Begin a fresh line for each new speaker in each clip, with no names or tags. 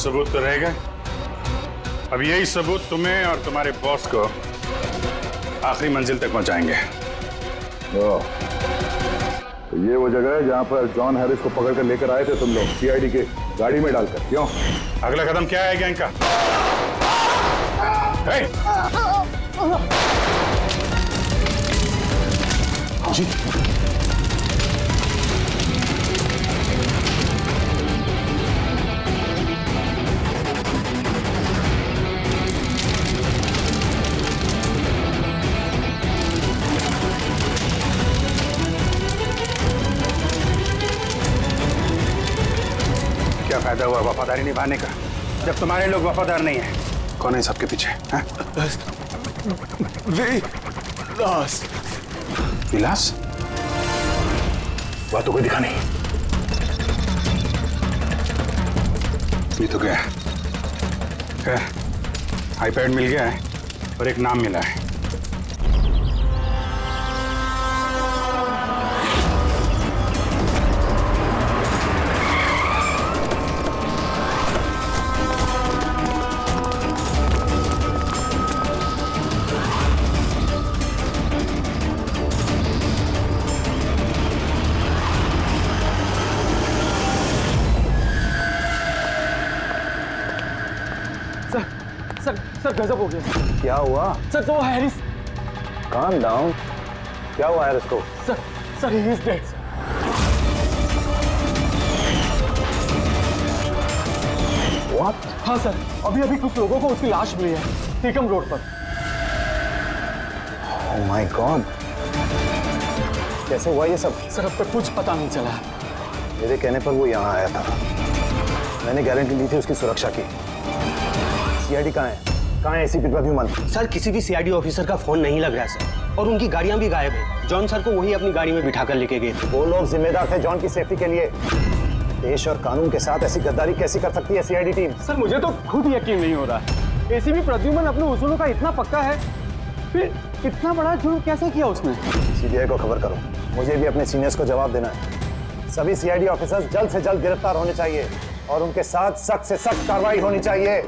सबूत तो रह गए। अब यही सबूत तुम्हें और तुम्हारे बॉस को आखिरी मंजिल तक पहुंचाएंगे।
तो ये वो जगह है जहां पर जॉन हैरिस को पकड़ कर लेकर आए थे तुम लोग, सीआईडी के गाड़ी में डालकर। क्यों?
अगला कदम क्या है गैंग का?
जी
क्या फायदा हुआ वफादारी निभाने का जब तुम्हारे लोग वफादार नहीं है? कौन है सबके पीछे?
विलास।
विलास? वह तो कोई दिखा नहीं। ये तो गया। आईपैड मिल गया है और एक नाम मिला है।
सर गजब हो गया।
क्या हुआ?
सर तो हैरिस।
Calm down. क्या हुआ हैरिस को?
Sir he is dead.
What?
हाँ सर, अभी कुछ लोगों को उसकी लाश मिली है टीकम रोड पर।
ओह माय गॉड, कैसे हुआ ये सब?
सर अब तक कुछ पता नहीं चला।
मेरे कहने पर वो यहाँ आया था, मैंने गारंटी ली थी उसकी सुरक्षा की। सीआईडी कहाँ है? कहाँ है एसीपी प्रद्युमन?
सर किसी भी सीआईडी ऑफिसर का फोन नहीं लग रहा है सर, और उनकी गाड़ियां भी गायब है। जॉन सर को वही अपनी गाड़ी में बिठाकर लेके गए थे।
वो लोग जिम्मेदार थे जॉन की सेफ्टी के लिए। देश और कानून के साथ ऐसी गद्दारी कैसे कर सकती है सीआईडी टीम?
सर मुझे तो खुद यकीन नहीं हो रहा। एसीपी प्रद्युमन अपने उसूलों का इतना पक्का है, फिर इतना बड़ा जुर्म कैसे किया उसने?
सीबीआई को खबर करो, मुझे भी अपने सीनियर्स को जवाब देना है। सभी सीआईडी ऑफिसर्स जल्द से जल्द गिरफ्तार होने चाहिए और उनके साथ सख्त से सख्त कार्रवाई होनी चाहिए।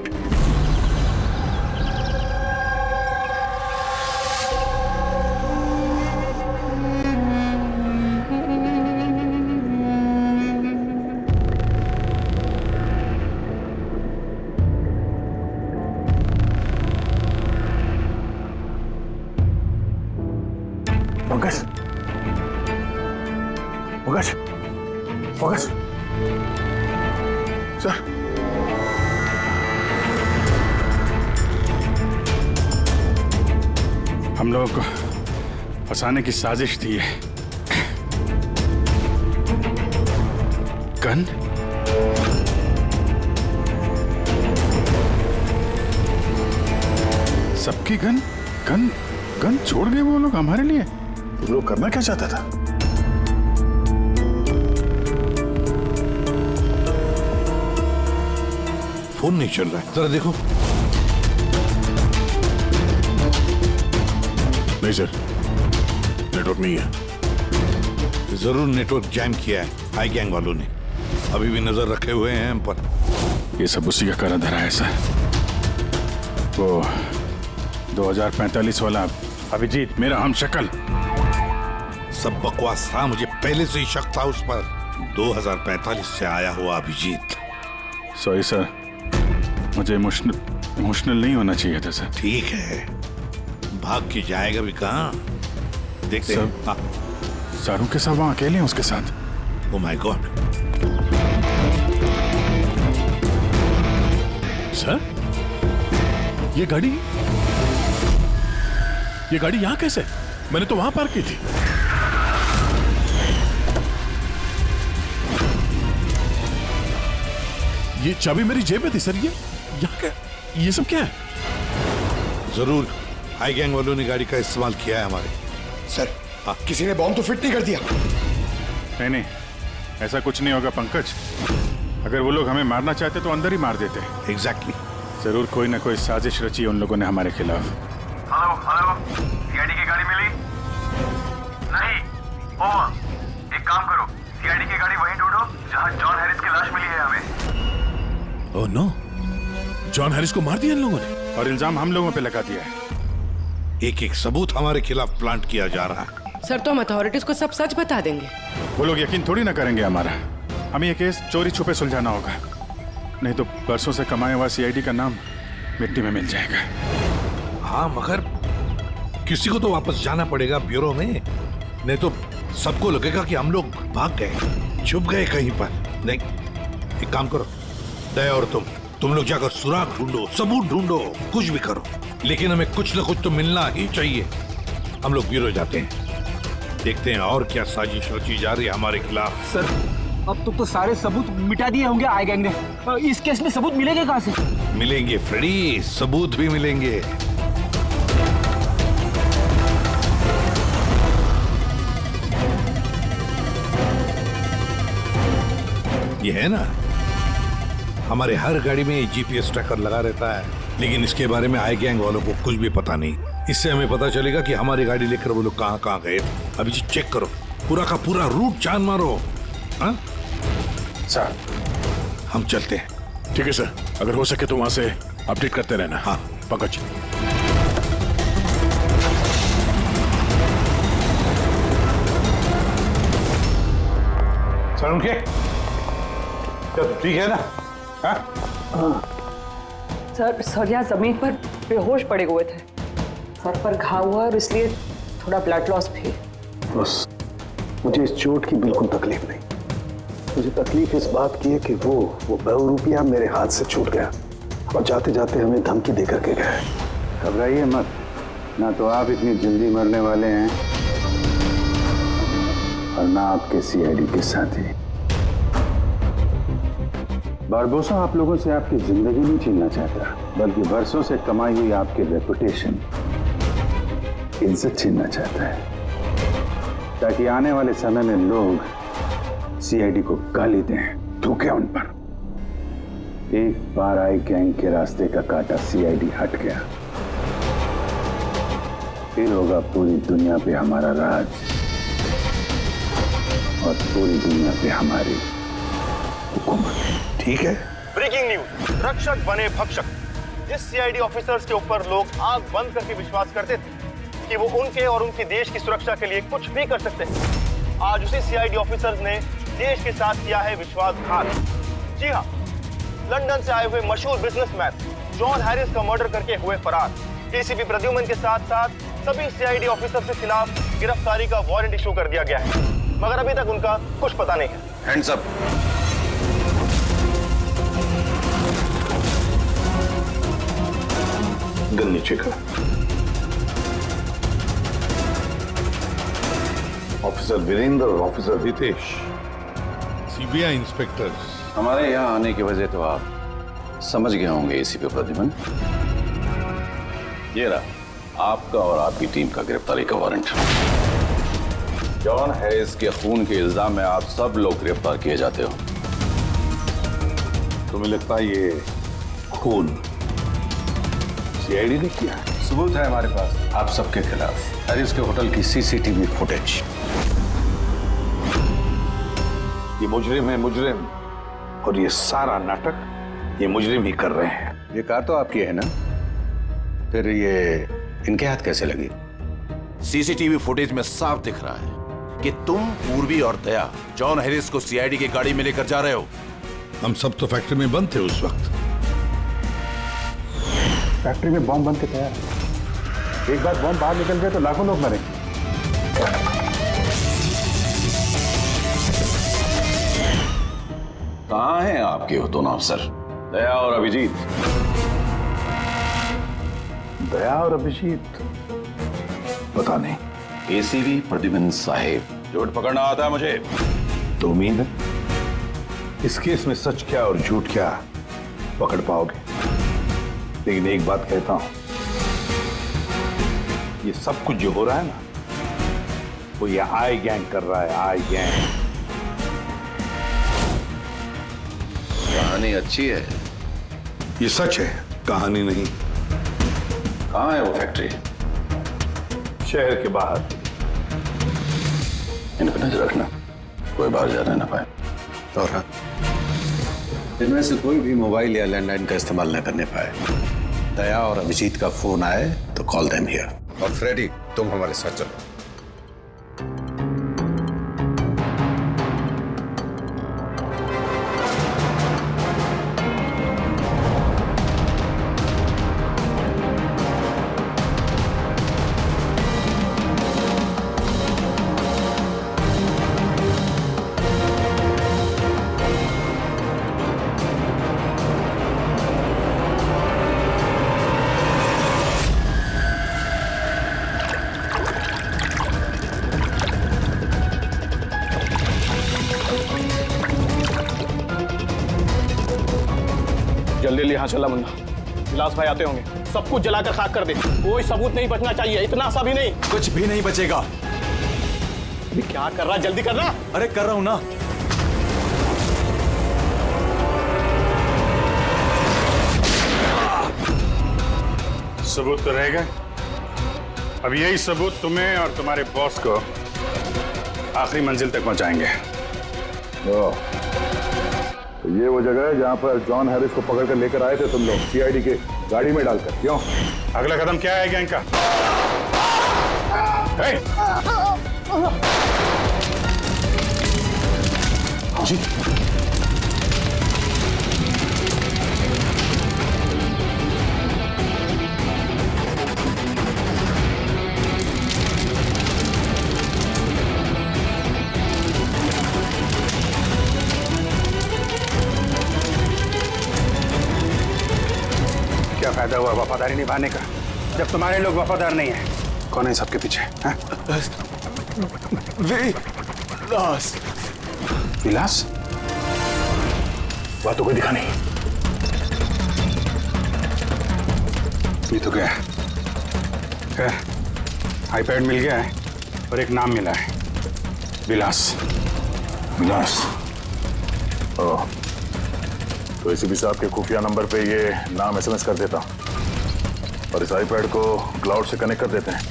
पंकज, पंकज, पंकज, सर,
हम लोगों को फंसाने की साजिश थी ये। गन? सबकी गन? गन? गन छोड़ गए वो लोग हमारे लिए?
वो लोग करना क्या चाहता था?
फोन नहीं चल रहा है, जरा देखो।
नहीं सर, नेटवर्क नहीं है।
जरूर नेटवर्क जैम किया है हाई गैंग वालों ने। अभी भी नजर रखे हुए हैं हम पर।
ये सब उसी का करा धरा है सर। वो 2045 वाला अभिजीत, मेरा हम शक्ल।
सब बकवास था, मुझे पहले से ही शक था उस पर। 2045 से आया हुआ अभिजीत।
सॉरी सर, मुझे इमोशनल नहीं होना चाहिए था सर।
ठीक है, भाग के जाएगा भी कहाँ? देखते हैं।
सारू के साथ वहाँ अकेले हैं उसके साथ।
Oh my God.
सर, ये गाड़ी यहाँ कैसे? मैंने तो वहां पार्क की थी। ये चाबी मेरी जेब में थी सर। ये यहाँ क्या? ये सब क्या है?
जरूर हाई गैंग वालों ने गाड़ी का इस्तेमाल किया है हमारे।
सर, किसी ने बॉम्ब तो फिट नहीं कर दिया?
नहीं, ऐसा कुछ नहीं होगा पंकज। अगर वो लोग हमें मारना चाहते तो अंदर ही मार देते।
एग्जैक्टली।
जरूर कोई ना कोई साजिश रची उन लोगों ने हमारे खिलाफ।
हेलो, सीआईडी की गाड़ी मिली? नहीं, ओवर। एक काम करो, सीआईडी की गाड़ी वहीं ढूंढो जहां जॉन हैरिस की लाश मिली है हमें।
Oh no. जॉन हैरिस को मार दिया इन लोगों ने
और इल्जाम हम लोगों पे लगा दिया है।
एक एक सबूत हमारे खिलाफ प्लांट किया जा रहा है।
सर तो हम अथॉरिटीज को सब सच बता देंगे।
वो लोग यकीन थोड़ी ना करेंगे हमारा। हमें ये केस चोरी छुपे सुलझाना होगा, नहीं तो बरसों से कमाया हुआ सीआईडी का नाम मिट्टी में मिल जाएगा।
हाँ, मगर किसी को तो वापस जाना पड़ेगा ब्यूरो में, नहीं तो सबको लगेगा कि हम लोग भाग गए, छुप गए कहीं पर। नहीं, एक काम करो, दया और तुम लोग जाकर सुराग ढूंढो, सबूत ढूंढो, कुछ भी करो, लेकिन हमें कुछ ना कुछ तो मिलना ही चाहिए। हम लोग ब्यूरो जाते हैं, देखते हैं और क्या साजिश रची जा रही है हमारे खिलाफ।
सर अब तो सारे सबूत मिटा दिए होंगे आई गैंग ने। इस केस में सबूत मिलेंगे कहाँ से?
मिलेंगे फ्रेडी, सबूत भी मिलेंगे। ये है ना, हमारे हर गाड़ी में जीपीएस ट्रैकर लगा रहता है, लेकिन इसके बारे में आई गैंग वालों को कुछ भी पता नहीं। इससे हमें पता चलेगा कि हमारी गाड़ी लेकर वो लोग कहाँ कहाँ गए थे। अभी जी चेक करो, पूरा का पूरा रूट छान मारो। हाँ
सर,
हम चलते हैं।
ठीक है सर, अगर हो सके तो वहां से अपडेट करते रहना।
हाँ
पंकज।
सर उनके ठीक है ना? हाँ?
सर यहाँ जमीन पर बेहोश पड़े हुए थे, सर पर घाव हुआ और इसलिए थोड़ा ब्लड लॉस भी।
बस मुझे इस चोट की बिल्कुल तकलीफ नहीं। मुझे तकलीफ इस बात की है कि वो बहुरूपिया मेरे हाथ से छूट गया और जाते जाते हमें धमकी दे करके गया।
घबराइए मत, ना तो आप इतनी जल्दी मरने वाले हैं और ना आपके सीआईडी के साथी। बारबोसा आप लोगों से आपकी जिंदगी नहीं छीनना चाहता, बल्कि बरसों से कमाई हुई आपकी रेपुटेशन, इज्जत छीनना चाहता है, ताकि आने वाले समय में लोग सीआईडी को गाली दें, थूकें उन पर। एक बार आई गैंग के रास्ते का कांटा सीआईडी हट गया, फिर होगा पूरी दुनिया पे हमारा राज और पूरी दुनिया पे हमारी हुकूमत।
ठीक है।
ब्रेकिंग न्यूज, रक्षक बने भक्षक। जिस सीआईडी ऑफिसर्स के ऊपर लोग आंख बंद करके विश्वास करते थे कि वो उनके और उनके देश की सुरक्षा के लिए कुछ भी कर सकते हैं, आज उसी सीआईडी ऑफिसर्स ने देश के साथ किया है विश्वासघात। जी हाँ, लंदन से आए हुए मशहूर बिजनेसमैन जॉन हैरिस का मर्डर करके हुए फरार। एसीपी प्रद्युमन के साथ साथ सभी सीआईडी ऑफिसर्स के खिलाफ गिरफ्तारी का वारंट इशू कर दिया गया है, मगर अभी तक उनका कुछ पता नहीं है।
Hands up.
गन नीचे कर। ऑफिसर वीरेंद्र और ऑफिसर हितेश, सीबीआई इंस्पेक्टर्स।
हमारे यहाँ आने की वजह तो आप समझ गए होंगे एसीपी प्रद्युमन। ये रहा आपका और आपकी टीम का गिरफ्तारी का वारंट। जॉन हैरिस के खून के इल्जाम में आप सब लोग गिरफ्तार किए जाते हो।
तुम्हें लगता है ये खून सीआईडी ने किया?
सबूत है हमारे पास आप सबके खिलाफ। हैरिस के होटल की सीसीटीवी फुटेज।
ये मुजरिम है, मुजरिम, और ये सारा नाटक ये मुजरिम ही कर रहे हैं।
ये कार तो आपकी है ना, फिर ये इनके हाथ कैसे लगी?
सीसीटीवी फुटेज में साफ दिख रहा है कि तुम, पूर्वी और दया जॉन हैरिस को सीआईडी की गाड़ी में लेकर जा रहे हो।
हम सब तो फैक्ट्री में बंद थे उस वक्त।
फैक्ट्री में बॉम्ब बन के तैयार है। एक बार बॉम्ब बाहर निकल गए तो लाखों लोग मरेंगे।
कहाँ हैं आपके वो दोनों अफसर, दया और अभिजीत?
दया और अभिजीत पता नहीं।
एसीपी प्रद्युमन साहेब, झूठ पकड़ना आता है मुझे।
तो उम्मीद है इस केस में सच क्या और झूठ क्या पकड़ पाओगे, लेकिन एक बात कहता हूं, ये सब कुछ जो हो रहा है ना, वो ये आई गैंग कर रहा है। आई गैंग।
कहानी अच्छी है।
ये सच है, कहानी नहीं।
कहाँ है वो फैक्ट्री?
शहर के बाहर।
इन पर नजर रखना, कोई बाहर जाने ना पाए। और हाँ,
इनमें से कोई भी मोबाइल या लैंडलाइन का इस्तेमाल न करने पाए। दया और अभिजीत का फोन आए तो कॉल देम हियर।
और फ्रेडी, तुम हमारे साथ चलो।
जल्दी यहाँ चला मुन्ना, विलास भाई आते होंगे। सब कुछ जलाकर खाक कर दे, कोई सबूत नहीं बचना चाहिए। इतना सा भी नहीं।
कुछ भी नहीं बचेगा।
अभी क्या कर रहा, जल्दी करना।
अरे कर रहा हूं ना।
सबूत तो रहेगा। अब यही सबूत तुम्हें और तुम्हारे बॉस को आखिरी मंजिल तक पहुंचाएंगे।
तो ये वो जगह है जहां पर जॉन हैरिस को पकड़ कर लेकर आए थे तुम लोग, सीआईडी के गाड़ी में डालकर। क्यों?
अगला कदम क्या है गैंग का?
जी
क्या फायदा हुआ वफादारी निभाने का जब तुम्हारे लोग वफादार नहीं है? कौन है सबके पीछे?
विलास।
विलास? वह तो कोई दिखा नहीं। ये तो क्या है? आईपैड मिल गया है और एक नाम मिला है, विलास।
विलास। ओह, तो एसीपी साहब के खुफिया नंबर पे ये नाम एसएमएस कर देता और इस आईपैड को क्लाउड से कनेक्ट कर देते हैं।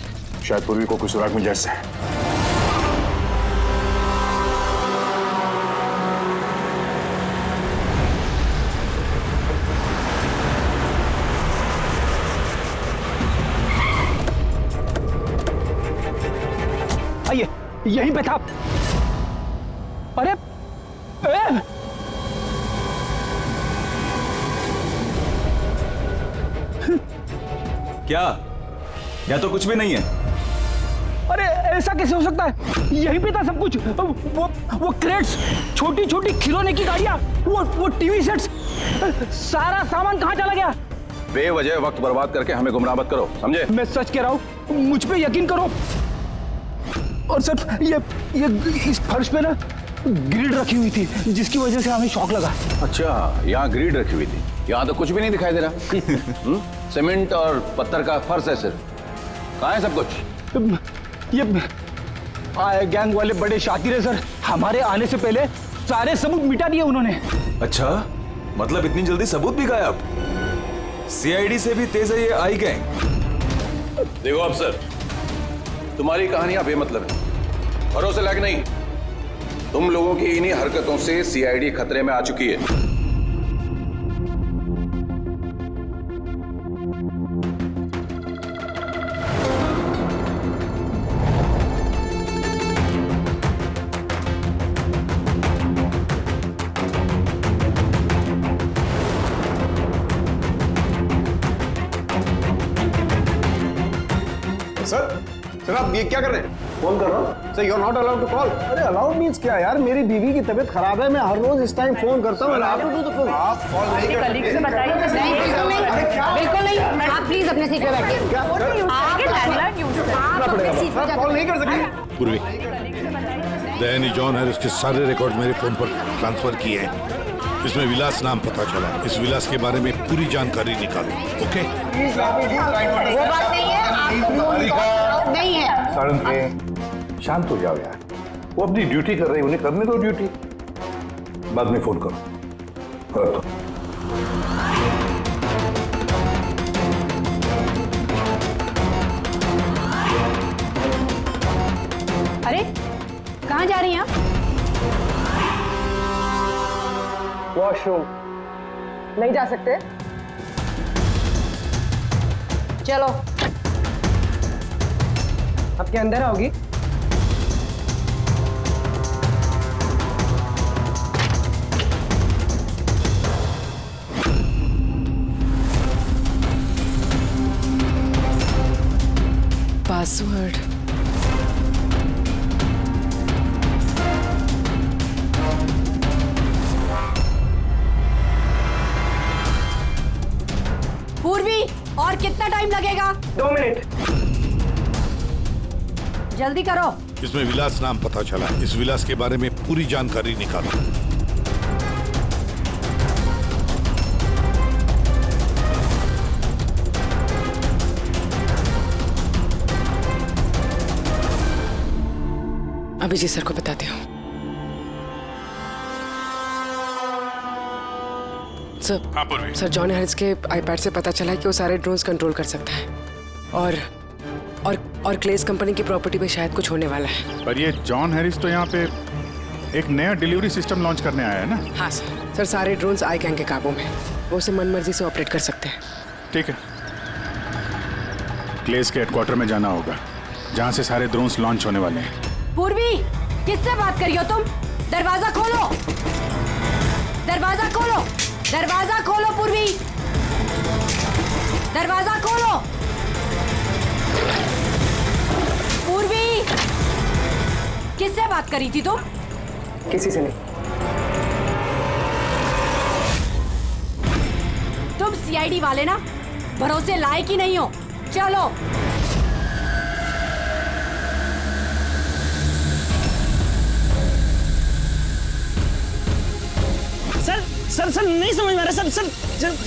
शायद पूर्वी को कुछ सुराग मिल जाए इससे।
आइए, यहीं पे था। अरे
क्या? या तो कुछ भी नहीं है।
अरे ऐसा कैसे हो सकता है? यहीं पे था सब कुछ। वो क्रेट्स, छोटी छोटी खिलौने की गाड़ियां, वो टीवी सेट्स, सारा सामान कहाँ चला गया?
बेवजह वक्त बर्बाद करके हमें गुमराह मत करो, समझे?
मैं सच कह रहा हूँ, मुझ पे यकीन करो। और सर ये इस फर्श पे ना ग्रिड रखी हुई थी जिसकी वजह से हमें शॉक लगा।
अच्छा, यहाँ ग्रिड रखी हुई थी। यहाँ तो कुछ भी नहीं दिखाई दे रहा। सीमेंट और पत्थर का फर्श है सिर्फ। कहाँ है सब कुछ?
ये गैंग वाले बड़े शातिर है सर। हमारे आने से पहले सारे सबूत मिटा दिए उन्होंने।
अच्छा, मतलब इतनी जल्दी सबूत भी गायब? सीआईडी से भी तेज है ये आई गैंग।
देखो अफसर, तुम्हारी कहानियां बेमतलब है, भरोसे लायक नहीं। तुम लोगों की इन्हीं हरकतों से सीआईडी खतरे में आ चुकी है।
सर आप ये क्या कर रहे हैं?
फोन कर रहा हूँ।
Sir, you are not allowed to call.
अरे अलाउड मीन्स क्या यार? मेरी बीवी की तबीयत खराब है, मैं हर रोज इस टाइम फोन करता हूँ।
आप कॉल नहीं कर सकते।
बिल्कुल नहीं। आप प्लीज अपने सीट पे बैठिए।
कॉल नहीं कर सकते।
पूर्वी, दया ने जॉन हैरिस के सारे रिकॉर्ड मेरे फोन पर ट्रांसफर किए हैं। इसमें विलास नाम पता चला। इस विलास के बारे में पूरी जानकारी निकालो। ओके?
वो बात नहीं है, आप नहीं है।
शांत हो जाओ यार, वो अपनी ड्यूटी कर रहे हैं, उन्हें करने दो ड्यूटी। बाद में फोन करो।
अरे कहाँ जा रही हैं आप?
वॉशरूम।
नहीं जा सकते? चलो।
आपके अंदर आओगी?
पासवर्ड।
पूर्वी, और कितना टाइम लगेगा?
2 मिनट।
जल्दी करो।
इसमें विलास नाम पता चला। इस विलास के बारे में पूरी जानकारी निकालो।
अभिजीत सर को बताती हूँ। सर, सर जॉन हैरिस के आईपैड से पता चला है कि वो सारे ड्रोन्स कंट्रोल कर सकता है और क्लेस कंपनी की प्रॉपर्टी पे शायद कुछ होने वाला है।
पर ये जॉन हैरिस तो यहाँ पे एक नया डिलीवरी सिस्टम लॉन्च करने आया है ना?
हाँ सर। सर सारे ड्रोन्स आई गैंग के काबू में, वो उसे मनमर्जी से ऑपरेट कर सकते हैं।
ठीक है, क्लेस के हेडक्वार्टर में जाना होगा जहाँ से सारे ड्रोन्स लॉन्च होने वाले हैं।
पूर्वी, किससे बात कर रही हो तुम? दरवाजा खोलो, दरवाजा खोलो, दरवाजा खोलो पूर्वी, दरवाजा खोलो। पूर्वी, किससे बात करी थी तुम?
किसी से नहीं।
तुम सीआईडी वाले ना, भरोसे लायक ही नहीं हो। चलो।
सर नहीं समझ में आ रहा सर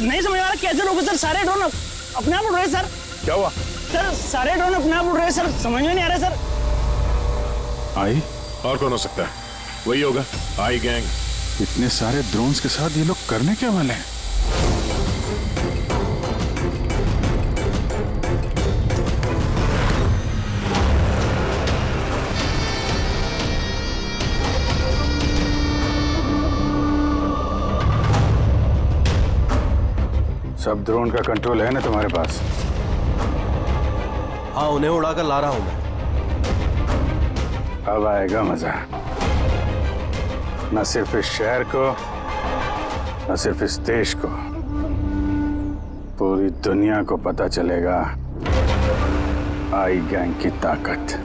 नहीं समझ में आ रहा कैसे रोको सर? सारे ड्रोन अपने आप उड़ रहे सर।
क्या हुआ?
सर सारे ड्रोन अपने आप उड़ रहे सर, समझ में नहीं आ रहा सर।
आई? और कौन हो सकता है? वही होगा, आई गैंग।
इतने सारे ड्रोन्स के साथ ये लोग करने क्या वाले हैं? सब ड्रोन का कंट्रोल है ना तुम्हारे पास?
हाँ, उन्हें उड़ाकर ला रहा हूं मैं।
अब आएगा मजा, न सिर्फ इस शहर को, न सिर्फ इस देश को, पूरी दुनिया को पता चलेगा आई गैंग की ताकत।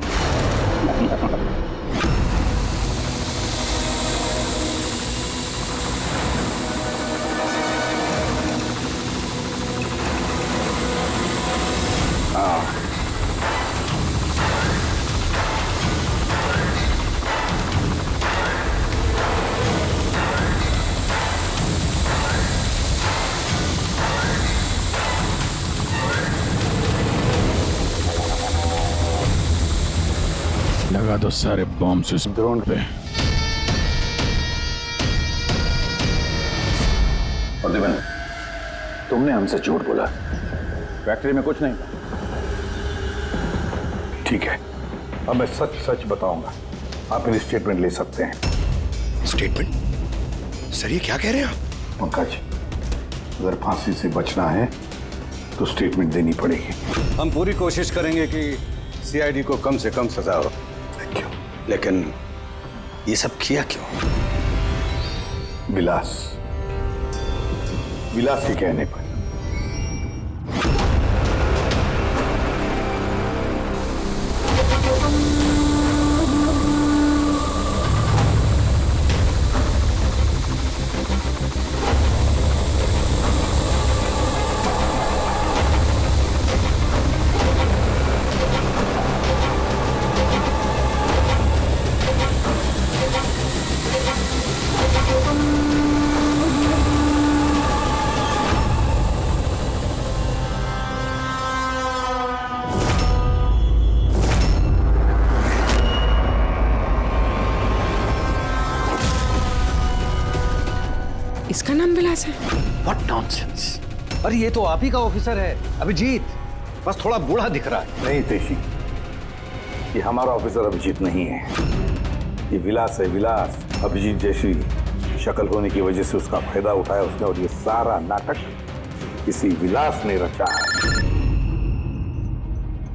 लगा दो सारे बॉम्ब्स इस ड्रोन पे।
प्रतिबन, तुमने हमसे झूठ बोला, फैक्ट्री में कुछ नहीं।
ठीक है, अब मैं सच सच बताऊंगा। आप मेरी स्टेटमेंट ले सकते हैं।
स्टेटमेंट? सर ये क्या कह रहे हैं आप?
पंकज, अगर फांसी से बचना है तो स्टेटमेंट देनी पड़ेगी।
हम पूरी कोशिश करेंगे कि सीआईडी को कम से कम सजा हो। लेकिन ये सब किया क्यों?
विलास के कहने पर।
इसका नाम विलास है?
What nonsense! अरे ये तो आप ही का ऑफिसर है अभिजीत, बस थोड़ा बूढ़ा दिख रहा है।
नहीं तेशी, ये हमारा ऑफिसर अभिजीत नहीं है, ये विलास है। विलास अभिजीत जैसी शक्ल होने की वजह से उसका फायदा उठाया उसने और ये सारा नाटक किसी विलास ने रचा है।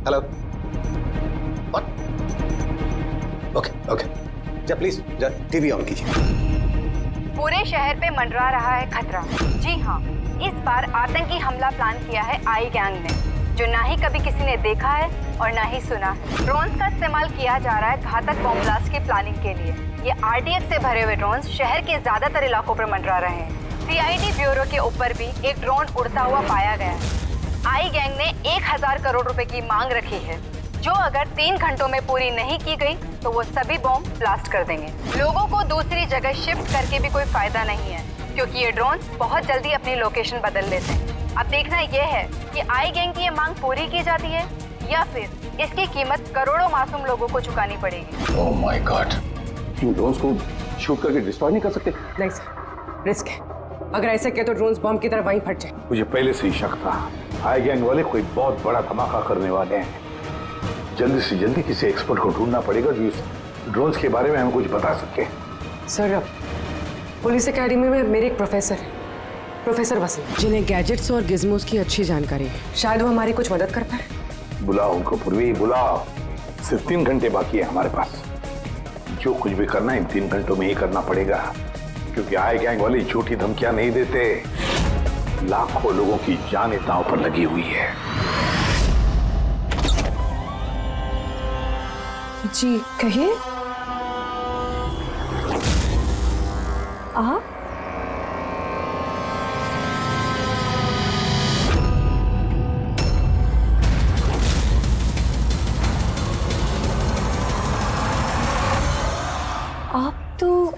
हेलो। ओके ओके, जा प्लीज जा टीवी ऑन कीजिए।
पूरे शहर पे मंडरा रहा है खतरा। जी हाँ, इस बार आतंकी हमला प्लान किया है आई गैंग ने, जो ना ही कभी किसी ने देखा है और ना ही सुना है। ड्रोन्स का इस्तेमाल किया जा रहा है घातक बॉम्ब ब्लास्ट की प्लानिंग के लिए। ये आरडीएक्स से भरे हुए ड्रोन्स शहर के ज्यादातर इलाकों पर मंडरा रहे हैं। सीआईडी ब्यूरो के ऊपर भी एक ड्रोन उड़ता हुआ पाया गया है। आई गैंग ने 1000 करोड़ रुपए की मांग रखी है, जो अगर 3 घंटों में पूरी नहीं की गई तो वो सभी बॉम्ब ब्लास्ट कर देंगे। लोगों को दूसरी जगह शिफ्ट करके भी कोई फायदा नहीं है, क्योंकि ये ड्रोन बहुत जल्दी अपनी लोकेशन बदल लेते हैं। अब देखना यह है कि आई गैंग की ये मांग पूरी की जाती है या फिर इसकी कीमत करोड़ों मासूम लोगों को चुकानी पड़ेगी।
Oh my God, in drones को शूट करके डिस्ट्रॉय नहीं कर सकते?
नहीं सर, रिस्क है। अगर ऐसे किया तो ड्रोन्स बम की तरह वहीं फट जाए।
मुझे पहले से ही शक था, आई गैंग वाले कोई बहुत बड़ा धमाका करने वाले हैं। जल्दी से जल्दी किसी एक्सपर्ट को ढूंढना पड़ेगा जो इस ड्रोन्स के बारे में हमें कुछ बता सके।
सर, पुलिस एकेडमी में मेरे एक प्रोफेसर है, प्रोफेसर वसीम, जिन्हें गैजेट्स और गिज़मोस की अच्छी जानकारी है। शायद वो हमारी कुछ मदद कर पाए।
बुलाओ उनको पूर्वी, बुलाओ। सिर्फ 3 घंटे बाकी है हमारे पास। जो कुछ भी करना है इन 3 घंटों में ही करना पड़ेगा, क्योंकि आई गैंग वाले झूठी धमकियां नहीं देते। लाखों लोगों की जान दांव पर लगी हुई है।
जी कहिए। आप तो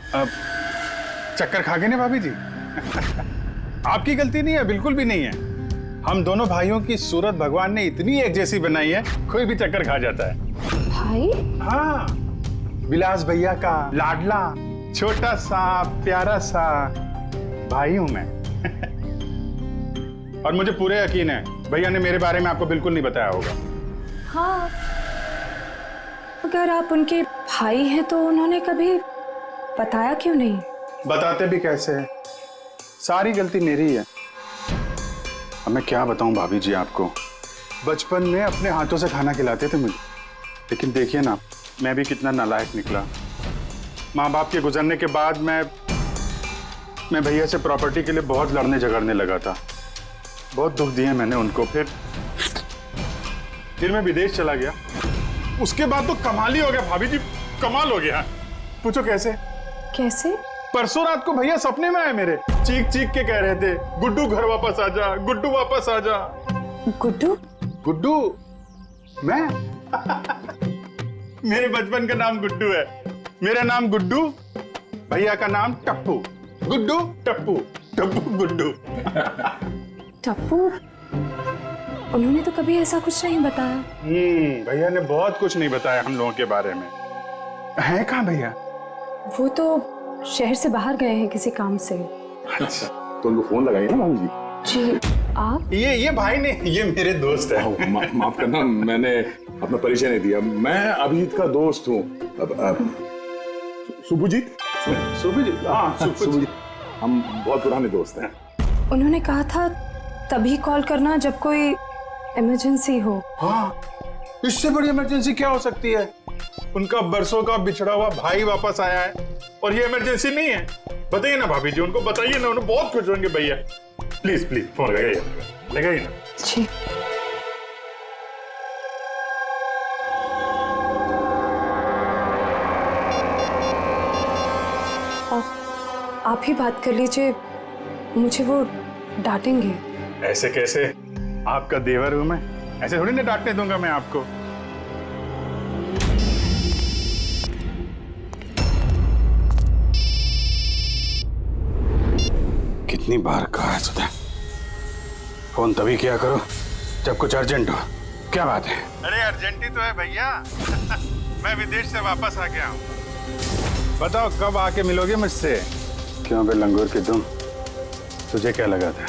चक्कर खा गए ना भाभी जी? आपकी गलती नहीं है, बिल्कुल भी नहीं है। हम दोनों भाइयों की सूरत भगवान ने इतनी एक जैसी बनाई है, कोई भी चक्कर खा जाता है।
भाई?
हाँ, विलास भैया का लाडला छोटा सा प्यारा सा भाई हूं मैं। और मुझे पूरे यकीन है भैया ने मेरे बारे में आपको बिल्कुल नहीं बताया होगा।
हाँ, अगर आप उनके भाई हैं तो उन्होंने कभी बताया क्यों नहीं?
बताते भी कैसे है, सारी गलती मेरी है। अब मैं क्या बताऊं भाभी जी आपको, बचपन में अपने हाथों से खाना खिलाते थे मुझे, लेकिन देखिए ना मैं भी कितना नालायक निकला। माँ बाप के गुजरने के बाद मैं भैया से प्रॉपर्टी के लिए बहुत लड़ने झगड़ने लगा था। बहुत दुख दिए मैंने उनको। फिर मैं विदेश चला गया। उसके बाद तो कमाल ही हो गया भाभी जी, कमाल हो गया। पूछो कैसे?
कैसे?
परसों रात को भैया सपने में आए मेरे, चीख चीख के कह रहे थे, गुड्डू घर वापस आ जा, गुड्डू वापस आ जा।
गुड्डू?
गुड्डू? मैं? मेरे बचपन का नाम गुड्डू है। मेरा नाम गुड्डू, भैया का नाम टप्पू। गुड्डू टप्पू, टप्पू गुड्डू।
टप्पू? उन्होंने तो कभी ऐसा कुछ नहीं बताया।
भैया ने बहुत कुछ नहीं बताया हम लोगों के बारे में। हैं कहाँ भैया?
वो तो शहर से बाहर गए हैं किसी काम से।
अच्छा, तो उनको फोन लगाइए ना मामी जी।
जी, आप?
ये भाई ने, ये मेरे दोस्त है।
माफ करना, मैंने अपना परिचय नहीं दिया। मैं अभिजीत का दोस्त हूँ। सुभजीत? सुभजीत, हाँ सुभजीत। हम बहुत पुराने दोस्त हैं।
उन्होंने कहा था तभी कॉल करना जब कोई इमरजेंसी हो।
हाँ, इससे बड़ी इमरजेंसी क्या हो सकती है? उनका बरसों का बिछड़ा हुआ भाई वापस आया है और ये इमरजेंसी नहीं है। बताइए ना भाभी जी, उनको बताइए ना, उन्हें बहुत खुश होंगे भैया। प्लीज प्लीज फोन लगाइए ना।
जी। आप ही बात कर लीजिए, मुझे वो डांटेंगे।
ऐसे कैसे? आपका देवर हूं मैं, ऐसे थोड़ी ना डांटने दूंगा मैं आपको। कितनी बार कहा है सुधा, फोन तभी किया करो जब कुछ अर्जेंट हो। क्या बात है? अरे अर्जेंट ही तो है भैया। मैं विदेश से वापस आ गया हूँ। बताओ कब आके मिलोगे मुझसे? क्यों बे लंगूर के तुम, तुझे क्या लगा था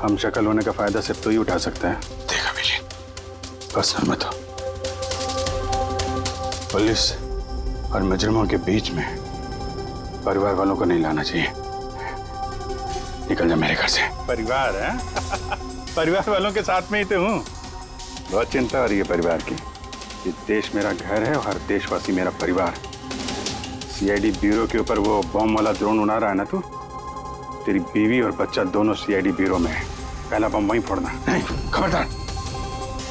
हम शक्ल होने का फायदा सिर्फ तो ही उठा सकता है? देखा अभिजीत, बस मत हो। पुलिस और मुजरिमों के बीच में परिवार वालों को नहीं लाना चाहिए। निकल जा मेरे घर से।
परिवार है परिवार वालों के साथ में ही तो हूँ। बहुत चिंता हो रही है परिवार की। ये देश मेरा घर है और हर देशवासी मेरा परिवार। सीआईडी ब्यूरो के ऊपर वो बॉम्ब वाला ड्रोन उड़ा रहा है ना तू, तेरी बीवी और बच्चा दोनों सीआईडी ब्यूरो में है। पहला बम वहीं फोड़ना।
नहीं, खबरदार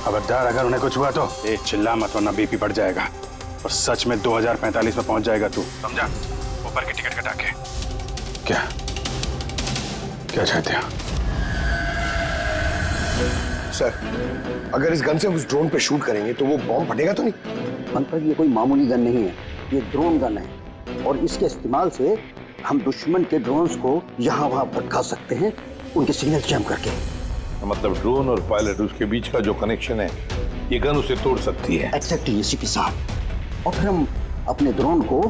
खबरदार, अगर उन्हें कुछ हुआ तो।
ए चिल्ला मत वरना बीपी बढ़ जाएगा और सच में 2045 में पहुंच जाएगा तू, समझा? ऊपर की टिकट कटा के।
क्या क्या चाहते हो?
सर, अगर इस गन से हम उस ड्रोन पे शूट करेंगे तो वो बॉम्ब फटेगा तो नहीं?
पंकज, ये कोई मामूली गन नहीं है, ये ड्रोन गन है और इसके इस्तेमाल से हम दुश्मन के ड्रोन्स को यहाँ वहाँ भटका सकते हैं, उनके सिग्नल जैम करके।
मतलब ड्रोन और पायलट, उसके बीच का जो कनेक्शन है, ये गन उसे तोड़ सकती है।
एक्जैक्टली इसी के साथ। और फिर हम अपने ड्रोन को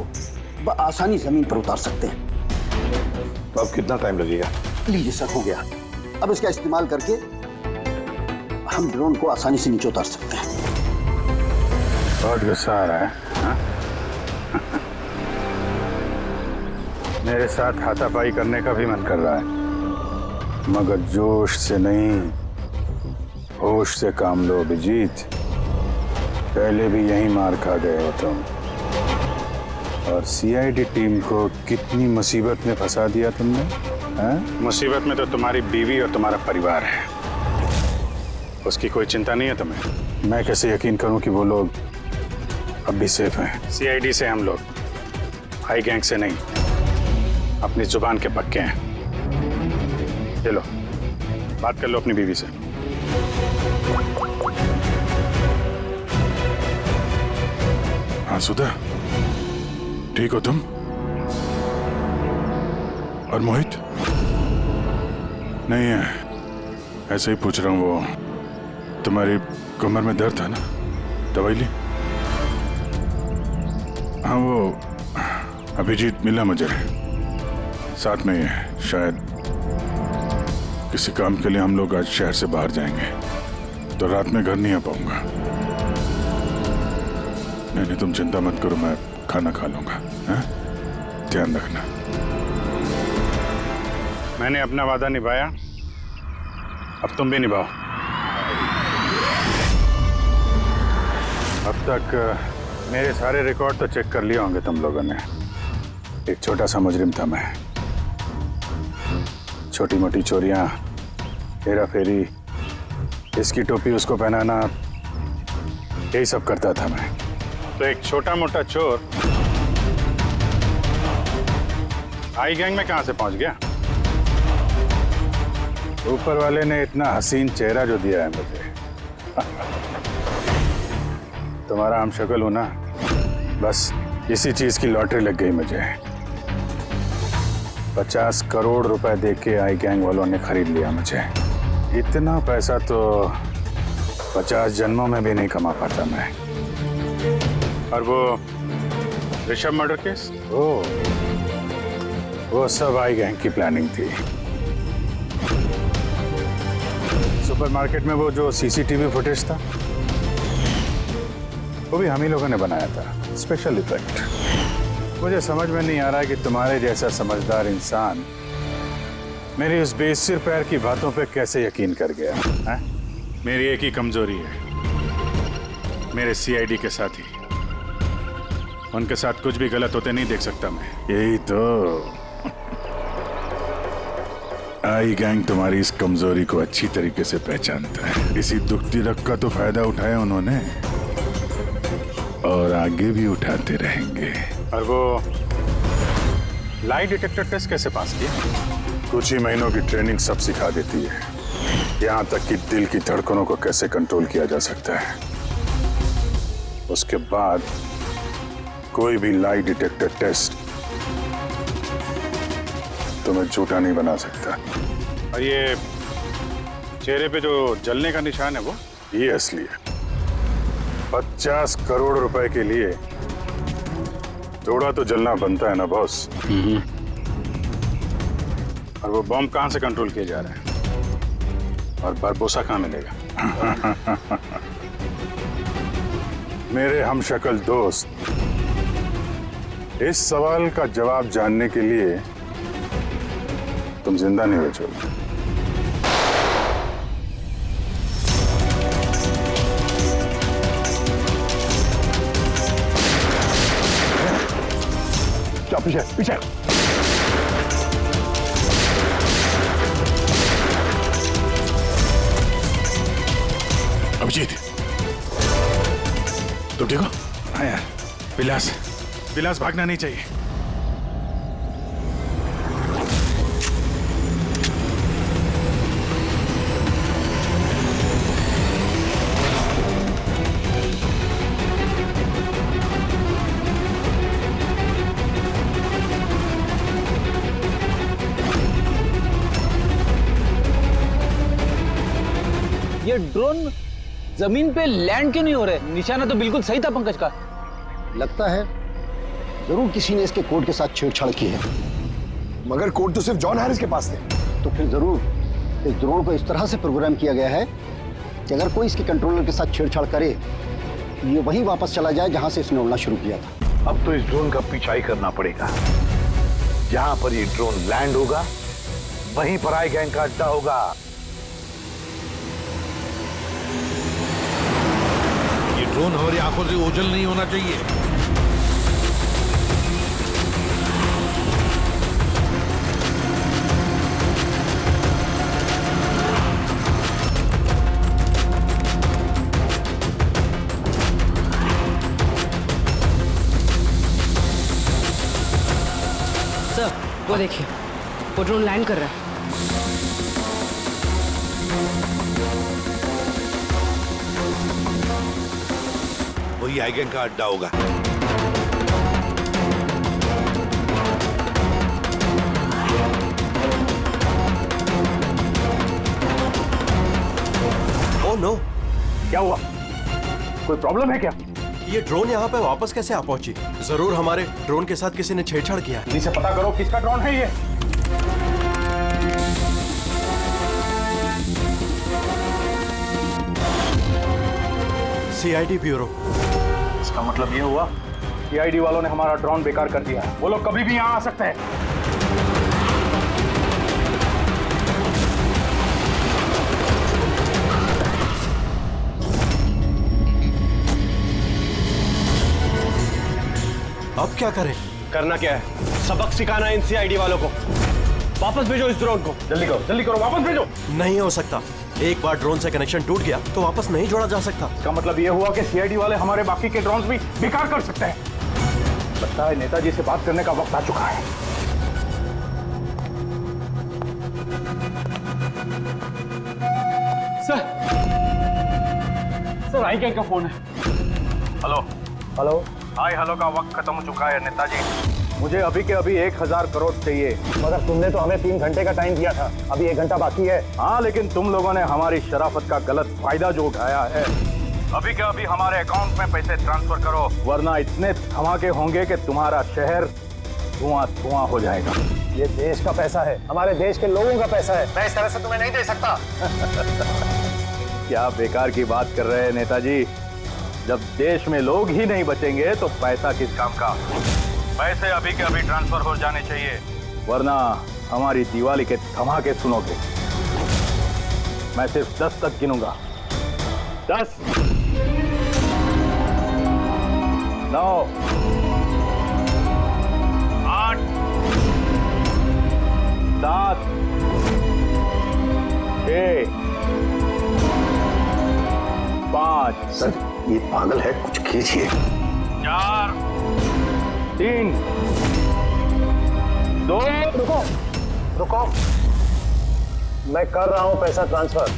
आसानी जमीन पर उतार सकते हैं।
तो अब कितना टाइम लगेगा?
लीजिए सर, हो गया। अब इसका इस्तेमाल करके हम ड्रोन को आसानी से नीचे उतार सकते हैं।
बहुत गुस्सा आ रहा है हा? मेरे साथ हाथापाई करने का भी मन कर रहा है, मगर जोश से नहीं, होश से काम लो अभिजीत। पहले भी यही मार खा गए हो तुम, और सीआईडी टीम को कितनी मुसीबत में फंसा दिया तुमने। हा? मुसीबत में तो तुम्हारी बीवी और तुम्हारा परिवार है, उसकी कोई चिंता नहीं है तुम्हें। मैं कैसे यकीन करूं कि वो लोग अब भी सेफ हैं? सीआईडी से हम लोग, हाई गैंग से नहीं, अपनी जुबान के पक्के हैं। चलो बात कर लो अपनी बीवी से।
हाँ सुधा, ठीक हो तुम? और मोहित? नहीं है, ऐसे ही पूछ रहा हूँ। वो तुम्हारी कमर में दर्द था ना, दवाई ली? हाँ, वो अभिजीत मिला मुझे, साथ में ही है। शायद किसी काम के लिए हम लोग आज शहर से बाहर जाएंगे, तो रात में घर नहीं आ पाऊंगा। नहीं, तुम चिंता मत करो, मैं खाना खा लूंगा। ध्यान रखना।
मैंने अपना वादा निभाया, अब तुम भी निभाओ। अब तक मेरे सारे रिकॉर्ड तो चेक कर लिए होंगे तुम लोगों ने। एक छोटा सा मुजरिम था मैं, छोटी मोटी चोरियां, हेरा फेरी, इसकी टोपी उसको पहनाना, यही सब करता था मैं। तो एक छोटा मोटा चोर आई गैंग में कहां से पहुंच गया? ऊपर वाले ने इतना हसीन चेहरा जो दिया है मुझे। तुम्हारा हम शक्ल हो ना, बस इसी चीज की लॉटरी लग गई मुझे। 50 करोड़ रुपए देके आई गैंग वालों ने खरीद लिया मुझे। इतना पैसा तो 50 जन्मों में भी नहीं कमा पाता मैं। और वो ऋषभ मर्डर केस, वो सब आई गैंग की प्लानिंग थी। सुपरमार्केट में वो जो सीसीटीवी फुटेज था, वो भी हम ही लोगों ने बनाया था, स्पेशल इफेक्ट। मुझे समझ में नहीं आ रहा है कि तुम्हारे जैसा समझदार इंसान मेरी उस बेसिर पैर की बातों पे कैसे यकीन कर गया है? मेरी एक ही कमजोरी है, मेरे सीआईडी के साथी। उनके साथ कुछ भी गलत होते नहीं देख सकता मैं। यही तो आई गैंग तुम्हारी इस कमजोरी को अच्छी तरीके से पहचानता है। इसी दुखती रग का तो फायदा उठाया उन्होंने, और आगे भी उठाते रहेंगे। और वो लाई डिटेक्टर टेस्ट कैसे पास किया? कुछ ही महीनों की ट्रेनिंग सब सिखा देती है, यहाँ तक कि दिल की धड़कनों को कैसे कंट्रोल किया जा सकता है। उसके बाद कोई भी लाई डिटेक्टर टेस्ट तुम्हें झूठा नहीं बना सकता। और ये चेहरे पे जो जलने का निशान है, वो ये असली है। 50 करोड़ रुपए के लिए थोड़ा तो जलना बनता है ना बॉस। और वो बॉम्ब कहां से कंट्रोल किया जा रहा है, और बरबोसा कहां मिलेगा? मेरे हमशक्ल दोस्त इस सवाल का जवाब जानने के लिए तुम जिंदा नहीं बचोगे।
पीछे पीछे।
अभिजीत, तुम ठीक हो? हाँ यार, विलास भागना नहीं चाहिए।
ये ड्रोन जमीन पे लैंड क्यों नहीं हो रहे? निशाना तो बिल्कुल सही था पंकज का।
लगता है जरूर किसी ने इसके कोड के साथ छेड़छाड़ की है।
मगर कोड तो सिर्फ जॉन हैरिस के पास थे।
तो फिर जरूर इस ड्रोन को इस तरह से प्रोग्राम किया गया है कि अगर कोई इसके कंट्रोलर के साथ छेड़छाड़ करे ये वहीं वापस चला जाए जहां से इसने उड़ना शुरू किया था।
अब तो इस ड्रोन का पीछा ही करना पड़ेगा। जहां पर ये ड्रोन लैंड होगा वहीं पर आई गैंग का अड्डा होगा।
ये ड्रोन हमारी आंखों से ओझल नहीं होना चाहिए।
सर, वो देखिए, वो ड्रोन लैंड कर रहा है।
वही आई गैंग का अड्डा होगा।
ओह नो, क्या हुआ? कोई प्रॉब्लम है क्या?
ये ड्रोन यहाँ पे वापस कैसे आ पहुंची? जरूर हमारे ड्रोन के साथ किसी ने छेड़छाड़ किया।
जल्दी से पता करो किसका ड्रोन है ये।
CID bureau.
इसका मतलब ये हुआ सीआईडी वालों ने हमारा ड्रोन बेकार कर दिया है। वो लोग कभी भी यहाँ आ सकते हैं।
अब क्या करें?
करना क्या है? सबक सिखाना है इन सीआईडी वालों को। वापस भेजो इस ड्रोन को। जल्दी करो वापस भेजो।
नहीं हो सकता। एक बार ड्रोन से कनेक्शन टूट गया तो वापस नहीं जोड़ा जा सकता।
इसका मतलब ये हुआ कि सीआईडी वाले हमारे बाकी के ड्रोन्स भी बेकार कर सकते हैं। लगता है नेताजी से बात करने का वक्त आ चुका है। सर आई गैंग का फोन है। हेलो। हाय हेलो का वक्त खत्म हो चुका है नेताजी। मुझे अभी के अभी 1000 करोड़ चाहिए। मगर तुमने तो हमें 3 घंटे का टाइम दिया था। अभी 1 घंटा बाकी है। हाँ, लेकिन तुम लोगों ने हमारी शराफत का गलत फायदा जो उठाया है। अभी के अभी हमारे अकाउंट में पैसे ट्रांसफर करो, वरना इतने धमाके होंगे कि तुम्हारा शहर धुआं हो जाएगा। ये देश का पैसा है, हमारे देश के लोगों का पैसा है। मैं इस तरह से तुम्हें नहीं दे सकता। क्या बेकार की बात कर रहे हैं नेताजी? जब देश में लोग ही नहीं बचेंगे तो पैसा किस काम का? पैसे अभी के अभी ट्रांसफर हो जाने चाहिए, वरना हमारी दिवाली के धमाके सुनोगे। मैं सिर्फ 10 तक गिनूंगा। 10, 9, 8, 7, 6, 5।
सर ये पागल है, कुछ कीजिए।
4, 3, 2। रुको, मैं कर रहा हूं पैसा ट्रांसफर।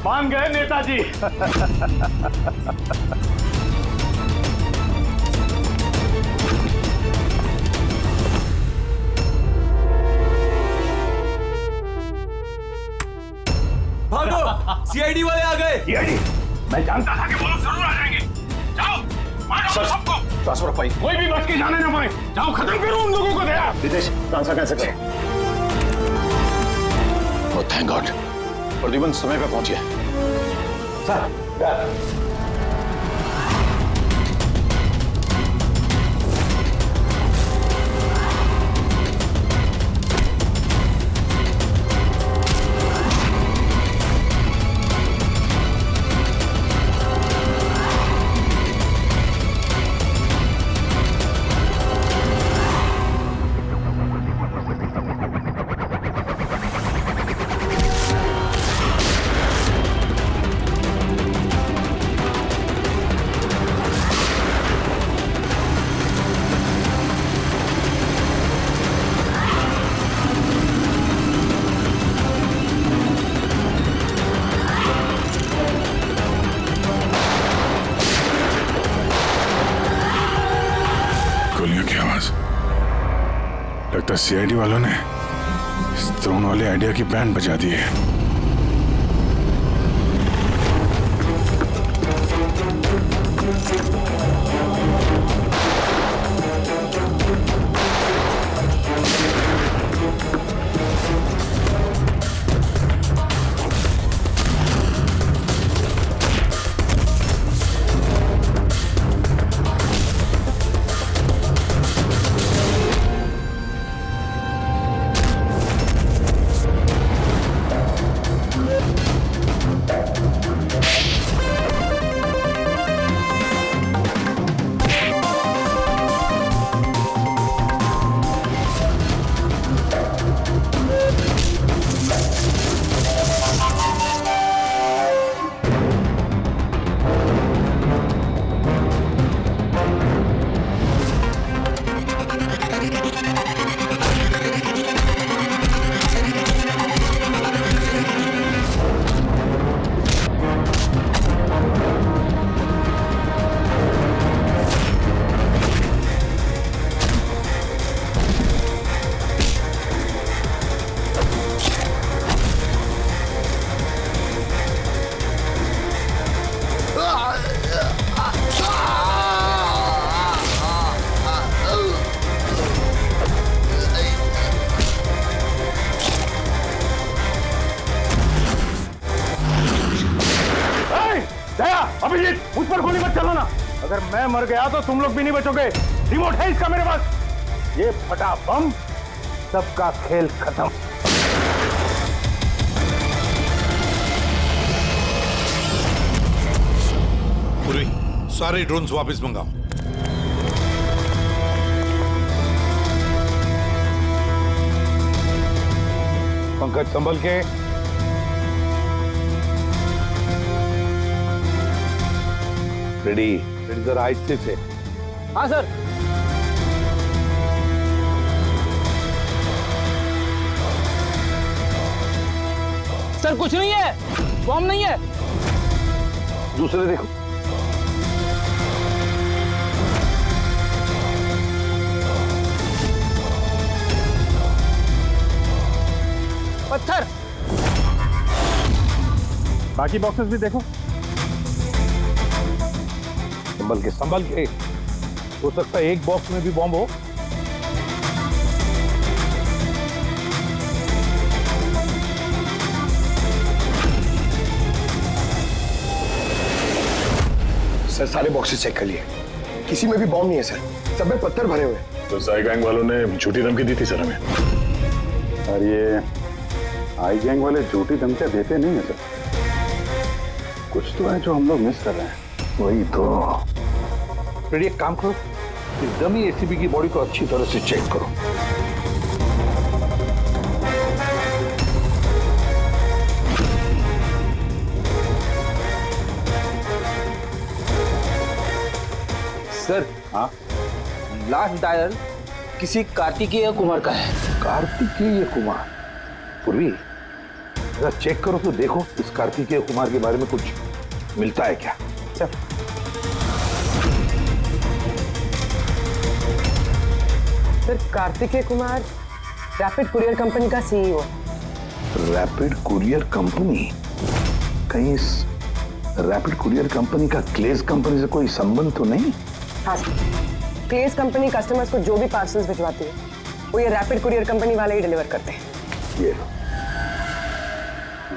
मान गए नेताजी।
भागो, सीआईडी वाले आ गए।
सीआईडी? मैं जानता था कि वो लोग जरूर आ जाएंगे। जाओ, मारो सबको।
ट्रांसफर पाई।
कोई भी बच के जाने ना पाए। जाओ, खत्म करो उन लोगों को। दया
रितेश, ट्रांसफर कैंसिल करें। ओह थैंक गॉड, प्रद्युमन समय पे पहुंचे।
सर
विलास, लगता है सीआईडी वालों ने इस ड्रोन वाले आइडिया की बैंड बजा दी है।
अभिजीत, मुझ पर गोली मत चलाना। अगर मैं मर गया तो तुम लोग भी नहीं बचोगे। रिमोट है इसका मेरे पास। ये फटा बम, सबका खेल खत्म।
पूरी सारे ड्रोन्स वापस मंगाओ।
पंकज संभल के।
रेडी जरा आहिस्ते से।
हाँ सर। सर कुछ नहीं है, बॉम्ब नहीं है।
दूसरे देखो।
पत्थर।
बाकी बॉक्सेस भी देखो। संभल के हो सकता है एक बॉक्स में भी बॉम्ब हो।
सर सारे बॉक्सेस चेक कर लिए, किसी में भी बॉम्ब नहीं है सर, सब में पत्थर भरे हुए।
तो साई गैंग वालों ने झूठी धमकी दी थी सर हमें।
और ये आई गैंग वाले झूठी धमकियां देते नहीं है सर। कुछ तो है जो हम लोग मिस कर रहे हैं।
वही तो।
रेडी, एक काम करो, इस डमी एसीबी की बॉडी को अच्छी तरह से चेक करो।
सर हाँ, लास्ट डायल किसी कार्तिकेय कुमार का है।
कार्तिकेय कुमार? पूर्वी जरा चेक करो तो देखो इस कार्तिकेय कुमार के बारे में कुछ मिलता है क्या।
Sir Kartikeya Kumar rapid courier company का सीईओ।
Rapid courier company? कहीं इस रैपिड कुरियर कंपनी का क्लेज कंपनी से कोई संबंध तो नहीं?
हाँ सर, क्लेज कंपनी कस्टमर्स को जो भी पार्सल्स भिजवाती है वो ये रैपिड कुरियर कंपनी वाले ही डिलीवर करते हैं।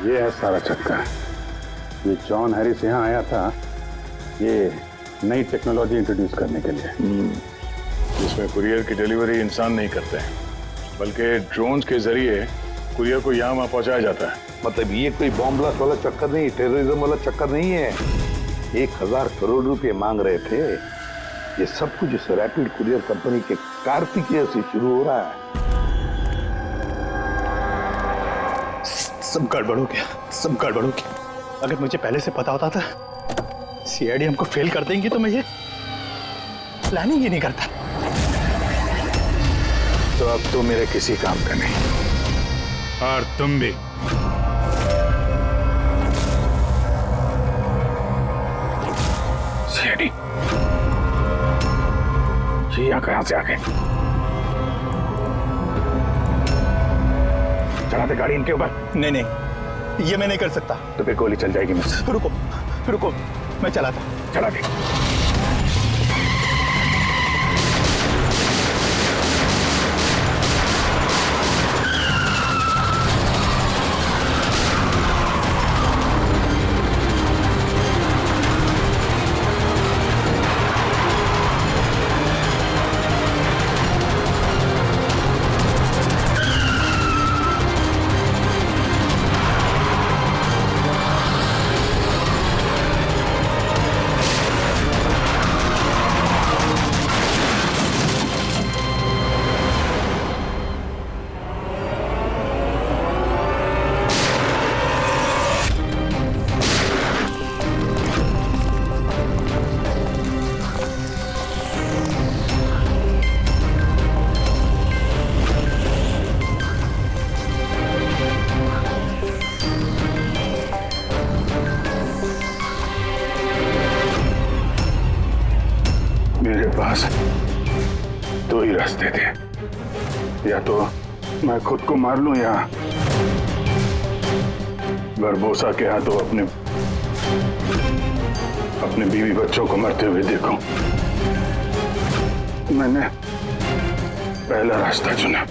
ये है सारा चक्कर। ये जॉन हैरिस यहाँ आया था ये नई टेक्नोलॉजी इंट्रोड्यूस करने के लिए।
जिसमें कुरियर की डिलीवरी इंसान नहीं करते हैं, बल्कि ड्रोन्स के जरिए कुरियर को यहाँ वहाँ पहुँचाया जाता है।
मतलब ये कोई बॉम्ब ब्लास्ट वाला चक्कर नहीं, टेररिज्म वाला चक्कर नहीं है। 1000 करोड़ रुपए मांग रहे थे। ये सब कुछ इस रैपिड कुरियर कंपनी के कार्तिकेय से शुरू हो रहा है।
सब गड़बड़ हो गया, सब गड़बड़ हो गया। अगर मुझे पहले से पता होता था सीआईडी हमको फेल कर देंगी तो मैं ये प्लानिंग ही नहीं करता।
तो अब तो मेरे किसी काम का नहीं, और तुम भी।
सीआईडी,
यहाँ कहां से आ गए? चला दे गाड़ी इनके ऊपर।
नहीं नहीं, ये मैं नहीं कर सकता।
तो फिर गोली चल जाएगी मुझसे।
रुको रुको, मैं चलाता।
चला दे। मेरे पास दो ही रास्ते थे, या तो मैं खुद को मार लूं या बरबोसा के हाथों अपने बीवी बच्चों को मरते हुए देखूं। मैंने पहला रास्ता चुना।